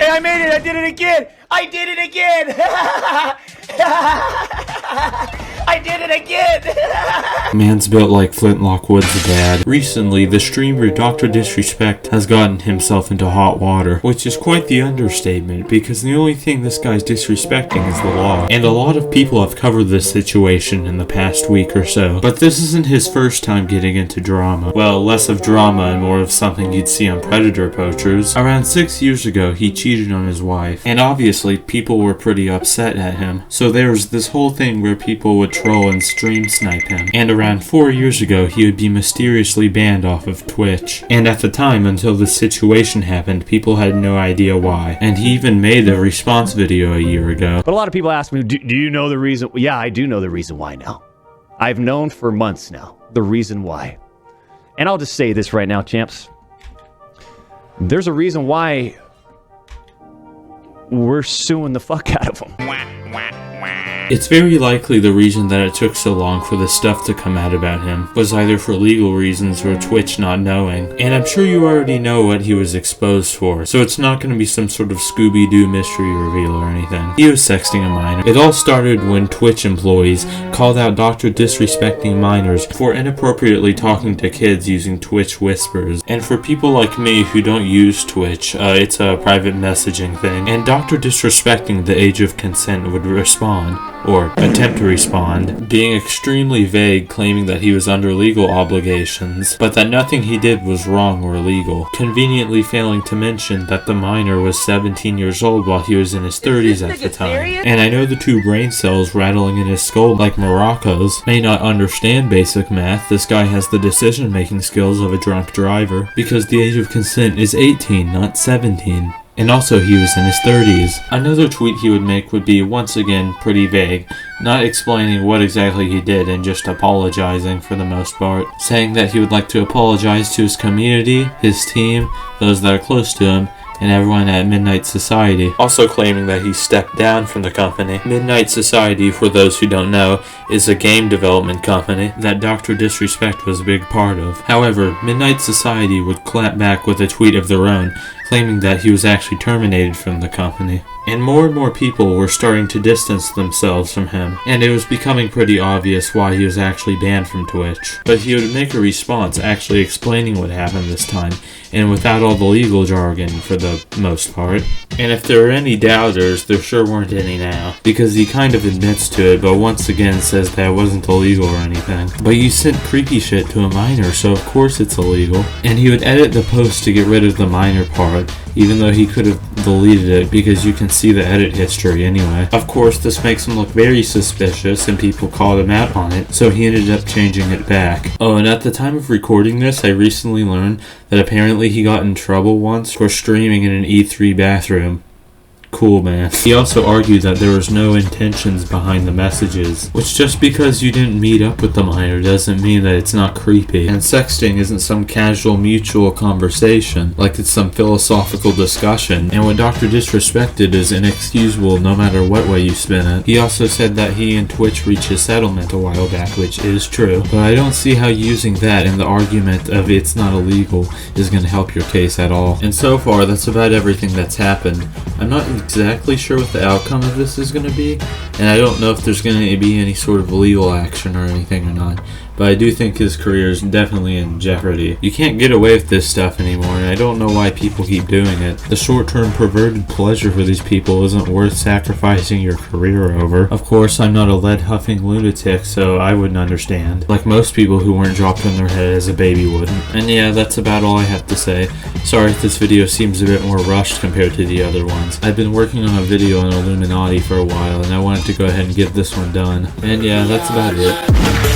Hey, I made it! I did it again! I did it again! I did it again! Man's built like Flintlock Wood's dad. Recently, the streamer Dr. Disrespect has gotten himself into hot water, which is quite the understatement because the only thing this guy's disrespecting is the law. And a lot of people have covered this situation in the past week or so. But this isn't his first time getting into drama. Well, less of drama and more of something you'd see on Predator poachers. Around 6 years ago, he cheated on his wife. And obviously, people were pretty upset at him. So there was this whole thing where people would troll and stream snipe him. And around 4 years ago, he would be mysteriously banned off of Twitch. And at the time, until this situation happened, people had no idea why. And he even made a response video a year ago. But a lot of people ask me, do you know the reason? Yeah, I do know the reason why now. I've known for months now the reason why. And I'll just say this right now, champs. There's a reason why we're suing the fuck out of him. It's very likely the reason that it took so long for this stuff to come out about him was either for legal reasons or Twitch not knowing. And I'm sure you already know what he was exposed for, so it's not going to be some sort of Scooby-Doo mystery reveal or anything. He was sexting a minor. It all started when Twitch employees called out Dr. Disrespecting minors for inappropriately talking to kids using Twitch whispers. And for people like me who don't use Twitch, it's a private messaging thing, and Dr. Disrespecting the age of consent would respond, or attempt to respond, being extremely vague, claiming that he was under legal obligations, but that nothing he did was wrong or illegal, conveniently failing to mention that the minor was 17 years old while he was in his 30s at the time. And I know the two brain cells rattling in his skull like maracas may not understand basic math. This guy has the decision-making skills of a drunk driver, because the age of consent is 18, not 17. And also he was in his 30s. Another tweet he would make would be, once again, pretty vague, not explaining what exactly he did and just apologizing for the most part, saying that he would like to apologize to his community, his team, those that are close to him, and everyone at Midnight Society, also claiming that he stepped down from the company. Midnight Society, for those who don't know, is a game development company that Dr. Disrespect was a big part of. However, Midnight Society would clap back with a tweet of their own, claiming that he was actually terminated from the company. And more people were starting to distance themselves from him, and it was becoming pretty obvious why he was actually banned from Twitch. But he would make a response actually explaining what happened this time, and without all the legal jargon for the most part. And if there were any doubters, there sure weren't any now, because he kind of admits to it, but once again says that it wasn't illegal or anything. But you sent creepy shit to a minor, so of course it's illegal. And he would edit the post to get rid of the minor part, even though he could have deleted it because you can see the edit history anyway. Of course, this makes him look very suspicious and people called him out on it, so he ended up changing it back. Oh, and at the time of recording this, I recently learned that apparently he got in trouble once for streaming in an E3 bathroom. Cool, man. He also argued that there was no intentions behind the messages, which just because you didn't meet up with the minor doesn't mean that it's not creepy. And sexting isn't some casual mutual conversation, like it's some philosophical discussion, and what Dr. Disrespected is inexcusable no matter what way you spin it. He also said that he and Twitch reached a settlement a while back, which is true, but I don't see how using that in the argument of it's not illegal is going to help your case at all. And so far, that's about everything that's happened. I'm not exactly sure what the outcome of this is going to be, and I don't know if there's going to be any sort of legal action or anything or not, but I do think his career is definitely in jeopardy. You can't get away with this stuff anymore, and I don't know why people keep doing it. The short-term perverted pleasure for these people isn't worth sacrificing your career over. Of course, I'm not a lead-huffing lunatic, so I wouldn't understand, like most people who weren't dropped on their head as a baby wouldn't. And yeah, that's about all I have to say. Sorry if this video seems a bit more rushed compared to the other ones. I've been working on a video on Illuminati for a while, and I wanted to go ahead and get this one done. And yeah, that's about it.